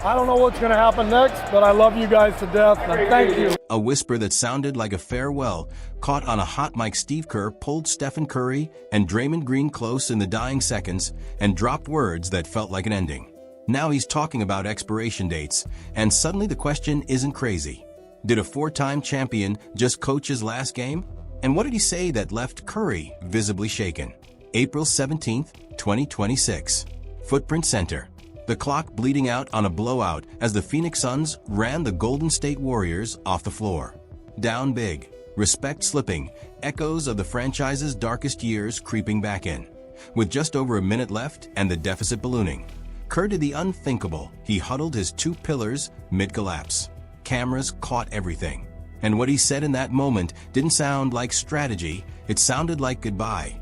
I don't know what's going to happen next, but I love you guys to death, and thank you. A whisper that sounded like a farewell, caught on a hot mic. Steve Kerr pulled Stephen Curry and Draymond Green close in the dying seconds and dropped words that felt like an ending. Now he's talking about expiration dates, and suddenly the question isn't crazy. Did a four-time champion just coach his last game? And what did he say that left Curry visibly shaken? April 17, 2026. Footprint Center. The clock bleeding out on a blowout as the Phoenix Suns ran the Golden State Warriors off the floor. Down big, respect slipping, echoes of the franchise's darkest years creeping back in. With just over a minute left and the deficit ballooning, Kerr did the unthinkable. He huddled his two pillars mid-collapse. Cameras caught everything. And what he said in that moment didn't sound like strategy, it sounded like goodbye.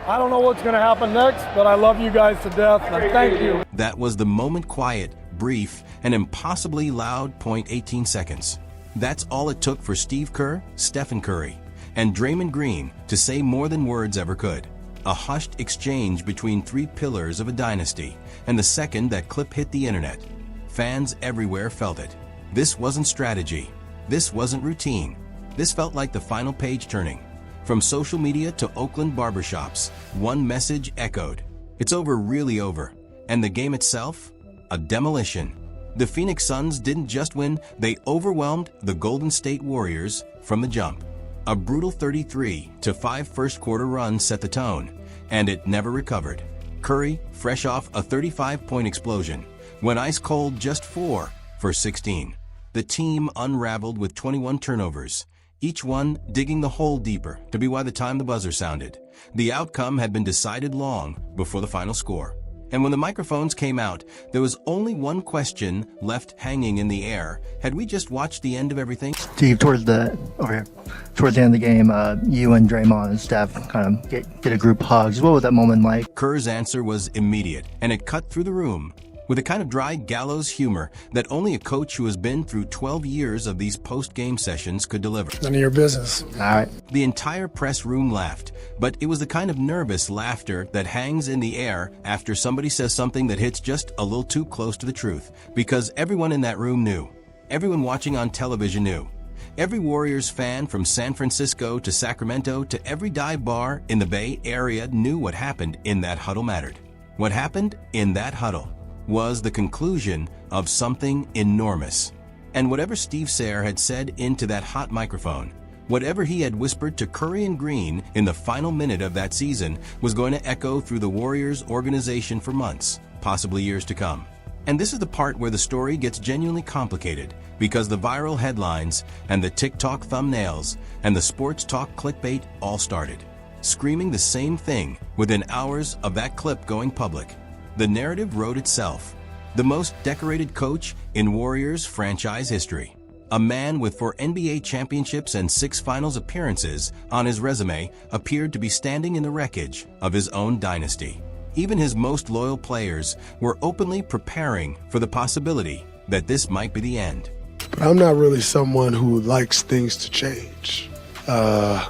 I don't know what's going to happen next, but I love you guys to death, and thank you. That was the moment, quiet, brief, and impossibly loud. 18 seconds. That's all it took for Steve Kerr, Stephen Curry, and Draymond Green to say more than words ever could. A hushed exchange between three pillars of a dynasty, and the second that clip hit the internet, fans everywhere felt it. This wasn't strategy. This wasn't routine. This felt like the final page turning. From social media to Oakland barbershops, one message echoed. It's over, really over. And the game itself? A demolition. The Phoenix Suns didn't just win, they overwhelmed the Golden State Warriors from the jump. A brutal 33-5 first-quarter run set the tone, and it never recovered. Curry, fresh off a 35-point explosion, went ice-cold just 4 for 16. The team unraveled with 21 turnovers, each one digging the hole deeper to be by the time the buzzer sounded. The outcome had been decided long before the final score. And when the microphones came out, there was only one question left hanging in the air. Had we just watched the end of everything? Steve, towards the end of the game, you and Draymond and Steph kind of get a group hug. What was that moment like? Kerr's answer was immediate, and it cut through the room with a kind of dry gallows humor that only a coach who has been through 12 years of these post-game sessions could deliver. None of your business. All right. The entire press room laughed, but it was the kind of nervous laughter that hangs in the air after somebody says something that hits just a little too close to the truth, because everyone in that room knew. Everyone watching on television knew. Every Warriors fan from San Francisco to Sacramento to every dive bar in the Bay Area knew what happened in that huddle mattered. What happened in that huddle was the conclusion of something enormous. And whatever Steve Kerr had said into that hot microphone, whatever he had whispered to Curry and Green in the final minute of that season, was going to echo through the Warriors organization for months, possibly years to come. And this is the part where the story gets genuinely complicated, because the viral headlines and the TikTok thumbnails and the sports talk clickbait all started screaming the same thing within hours of that clip going public. The narrative wrote itself. The most decorated coach in Warriors franchise history. A man with 4 NBA championships and 6 finals appearances on his resume appeared to be standing in the wreckage of his own dynasty. Even his most loyal players were openly preparing for the possibility that this might be the end. But I'm not really someone who likes things to change. I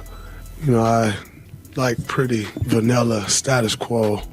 like pretty vanilla status quo.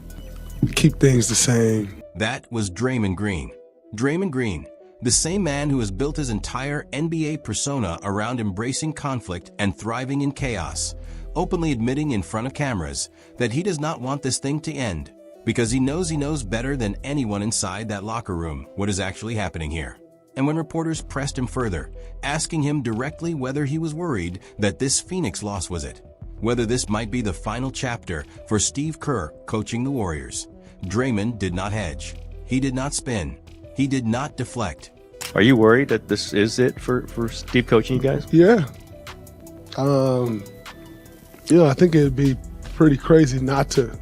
Keep things the same. That was Draymond Green. Draymond Green, the same man who has built his entire NBA persona around embracing conflict and thriving in chaos, openly admitting in front of cameras that he does not want this thing to end, because he knows better than anyone inside that locker room what is actually happening here. And when reporters pressed him further, asking him directly whether he was worried that this Phoenix loss was it, whether this might be the final chapter for Steve Kerr coaching the Warriors, Draymond did not hedge. He did not spin. He did not deflect. Are you worried that this is it for Steve coaching you guys? Yeah. I think it'd be pretty crazy not to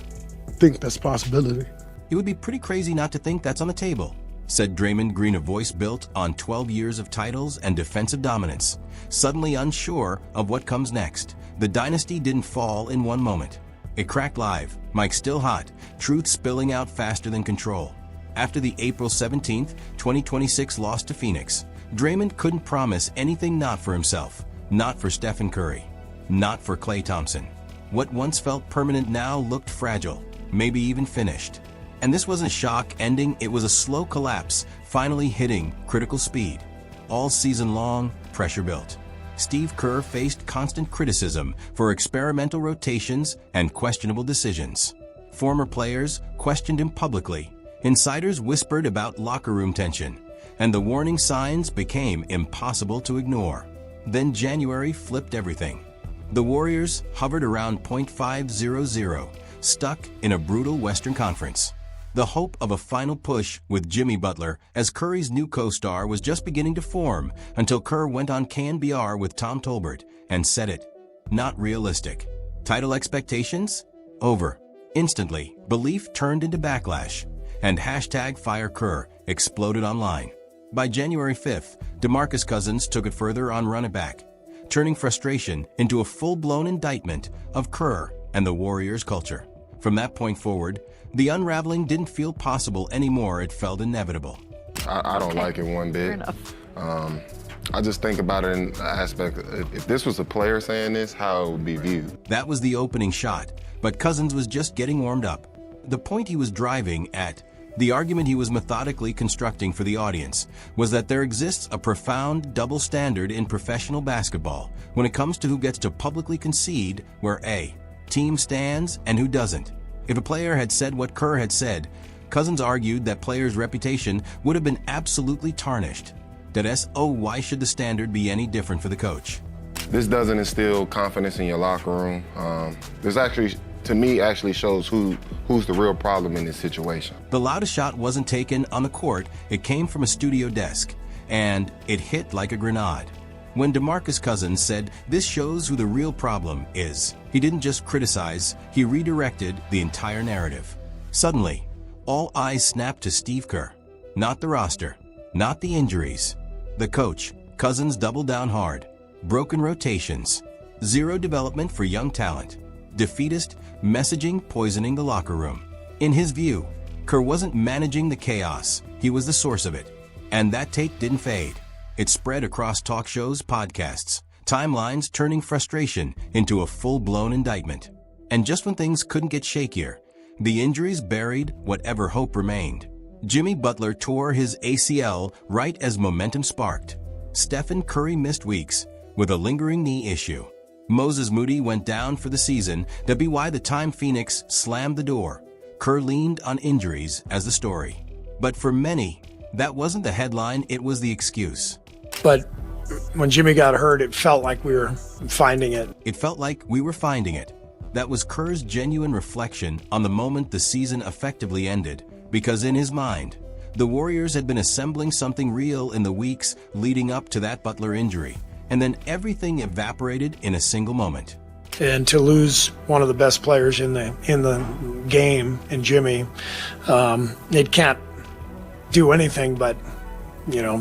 think that's a possibility. It would be pretty crazy not to think that's on the table, said Draymond Green, a voice built on 12 years of titles and defensive dominance. Suddenly unsure of what comes next, the dynasty didn't fall in one moment. It cracked live, mic still hot, truth spilling out faster than control. After the April 17, 2026 loss to Phoenix, Draymond couldn't promise anything, not for himself, not for Stephen Curry, not for Klay Thompson. What once felt permanent now looked fragile, maybe even finished. And this wasn't a shock ending, it was a slow collapse, finally hitting critical speed. All season long, pressure built. Steve Kerr faced constant criticism for experimental rotations and questionable decisions. Former players questioned him publicly. Insiders whispered about locker room tension, and the warning signs became impossible to ignore. Then January flipped everything. The Warriors hovered around .500, stuck in a brutal Western Conference. The hope of a final push with Jimmy Butler as Curry's new co-star was just beginning to form until Kerr went on KNBR with Tom Tolbert and said it. Not realistic. Title expectations? Over. Instantly, belief turned into backlash, and #FireKerr exploded online. By January 5th, DeMarcus Cousins took it further on Run It Back, turning frustration into a full-blown indictment of Kerr and the Warriors' culture. From that point forward, the unraveling didn't feel possible anymore, it felt inevitable. I don't like it one bit. I just think about it in the aspect, if this was a player saying this, how it would be viewed. That was the opening shot, but Cousins was just getting warmed up. The point he was driving at, the argument he was methodically constructing for the audience, was that there exists a profound double standard in professional basketball when it comes to who gets to publicly concede where a team stands and who doesn't. If a player had said what Kerr had said, Cousins argued that player's reputation would have been absolutely tarnished. That is, why should the standard be any different for the coach? This doesn't instill confidence in your locker room. This actually, to me, actually shows who's the real problem in this situation. The loudest shot wasn't taken on the court, it came from a studio desk, and it hit like a grenade. When DeMarcus Cousins said, "This shows who the real problem is," he didn't just criticize, he redirected the entire narrative. Suddenly, all eyes snapped to Steve Kerr. Not the roster, not the injuries. The coach. Cousins doubled down hard. Broken rotations. Zero development for young talent. Defeatist messaging poisoning the locker room. In his view, Kerr wasn't managing the chaos, he was the source of it. And that take didn't fade. It spread across talk shows, podcasts, timelines, turning frustration into a full-blown indictment. And just when things couldn't get shakier, the injuries buried whatever hope remained. Jimmy Butler tore his ACL right as momentum sparked. Stephen Curry missed weeks with a lingering knee issue. Moses Moody went down for the season. That'd be why the time Phoenix slammed the door. Kerr leaned on injuries as the story. But for many, that wasn't the headline, it was the excuse. But when Jimmy got hurt, it felt like we were finding it. It felt like we were finding it. That was Kerr's genuine reflection on the moment the season effectively ended, because in his mind, the Warriors had been assembling something real in the weeks leading up to that Butler injury, and then everything evaporated in a single moment. And to lose one of the best players in the game, in Jimmy, it can't do anything but,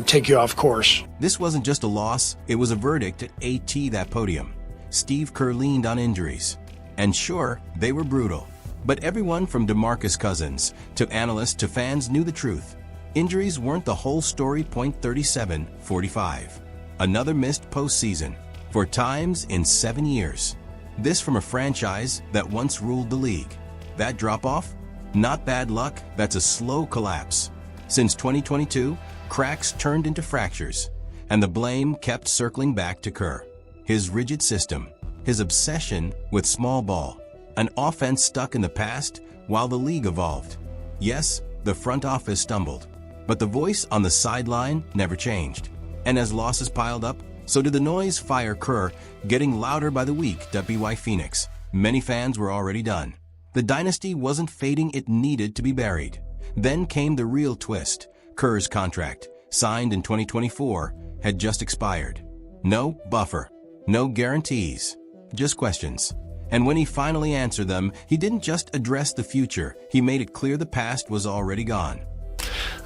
take you off course. This wasn't just a loss, it was a verdict at that podium. Steve Kerr leaned on injuries. And sure, they were brutal. But everyone from DeMarcus Cousins to analysts to fans knew the truth. Injuries weren't the whole story. 37-45. Another missed postseason, 4 times in 7 years. This from a franchise that once ruled the league. That drop-off? Not bad luck, that's a slow collapse. Since 2022, cracks turned into fractures, and the blame kept circling back to Kerr. His rigid system, his obsession with small ball, an offense stuck in the past while the league evolved. Yes, the front office stumbled, but the voice on the sideline never changed. And as losses piled up, so did the noise. Fire Kerr getting louder by the week. WY Phoenix. Many fans were already done. The dynasty wasn't fading, it needed to be buried. Then came the real twist. Kerr's contract, signed in 2024, had just expired. No buffer, no guarantees, just questions. And when he finally answered them, he didn't just address the future, he made it clear the past was already gone.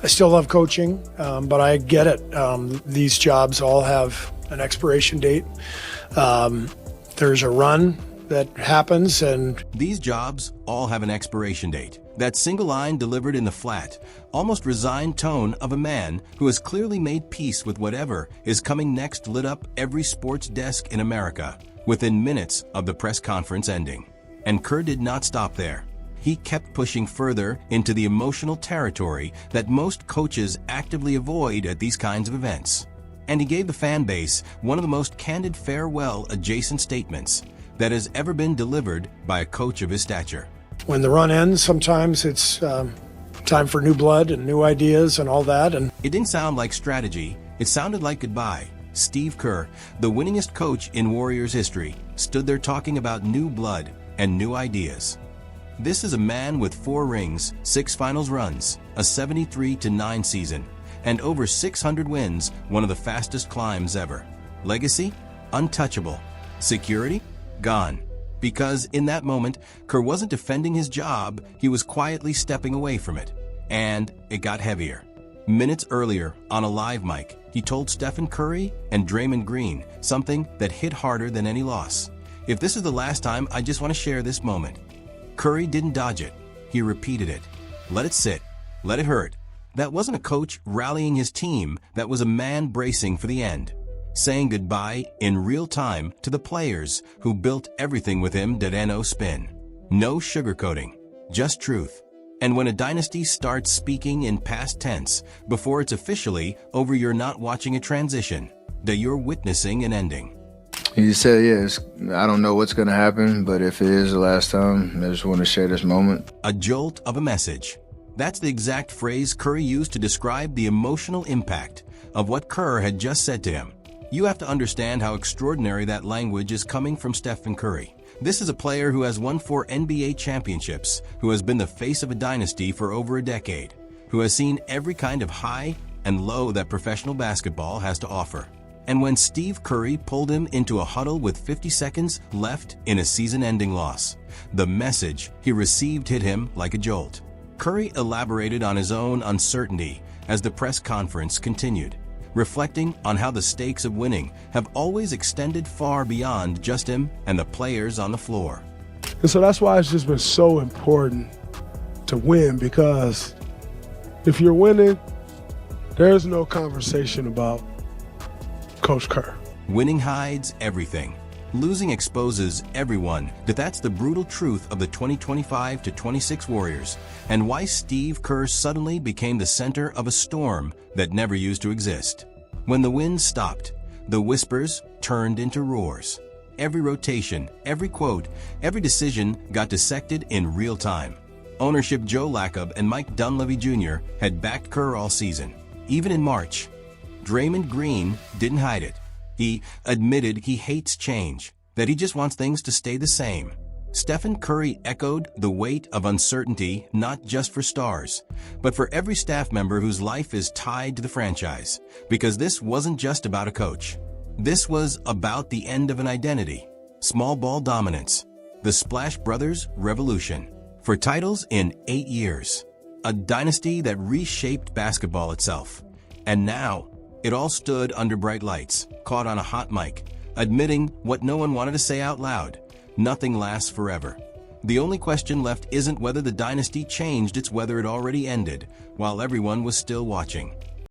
I still love coaching, but I get it. These jobs all have an expiration date. There's a run that happens, and these jobs all have an expiration date. That single line delivered in the flat, almost resigned tone of a man who has clearly made peace with whatever is coming next lit up every sports desk in America within minutes of the press conference ending. And Kerr did not stop there. he kept pushing further into the emotional territory that most coaches actively avoid at these kinds of events. And he gave the fan base one of the most candid farewell adjacent statements that has ever been delivered by a coach of his stature. When the run ends, sometimes it's time for new blood and new ideas and all that. And it didn't sound like strategy. It sounded like goodbye. Steve Kerr, the winningest coach in Warriors history, stood there talking about new blood and new ideas. This is a man with 4 rings, 6 finals runs, a 73-9 season, and over 600 wins, one of the fastest climbs ever. Legacy? Untouchable. Security? Gone. Because in that moment, Kerr wasn't defending his job, he was quietly stepping away from it. And it got heavier. Minutes earlier, on a live mic, he told Stephen Curry and Draymond Green something that hit harder than any loss. If this is the last time, I just want to share this moment. Curry didn't dodge it. He repeated it. Let it sit. Let it hurt. That wasn't a coach rallying his team. That was a man bracing for the end. Saying goodbye in real time to the players who built everything with him that no spin. No sugarcoating. Just truth. And when a dynasty starts speaking in past tense before it's officially over, you're not watching a transition, that you're witnessing an ending. He said, yes, I don't know what's going to happen, but if it is the last time, I just want to share this moment. A jolt of a message. That's the exact phrase Curry used to describe the emotional impact of what Kerr had just said to him. You have to understand how extraordinary that language is coming from Stephen Curry. This is a player who has won 4 NBA championships, who has been the face of a dynasty for over a decade, who has seen every kind of high and low that professional basketball has to offer. And when Steve Curry pulled him into a huddle with 50 seconds left in a season-ending loss, the message he received hit him like a jolt. Curry elaborated on his own uncertainty as the press conference continued, reflecting on how the stakes of winning have always extended far beyond just him and the players on the floor. And so that's why it's just been so important to win, because if you're winning, there's no conversation about Coach Kerr. Winning hides everything. Losing exposes everyone that's the brutal truth of the 2025-26 Warriors, and why Steve Kerr suddenly became the center of a storm that never used to exist. When the wind stopped, the whispers turned into roars. Every rotation, every quote, every decision got dissected in real time. Ownership Joe Lacob and Mike Dunleavy Jr. had backed Kerr all season, even in March. Draymond Green didn't hide it. He admitted he hates change, that he just wants things to stay the same. Stephen Curry echoed the weight of uncertainty not just for stars, but for every staff member whose life is tied to the franchise, because this wasn't just about a coach. This was about the end of an identity, small ball dominance, the Splash Brothers revolution, for titles in 8 years, a dynasty that reshaped basketball itself. And now, it all stood under bright lights, caught on a hot mic, admitting what no one wanted to say out loud. Nothing lasts forever. The only question left isn't whether the dynasty changed, it's whether it already ended, while everyone was still watching.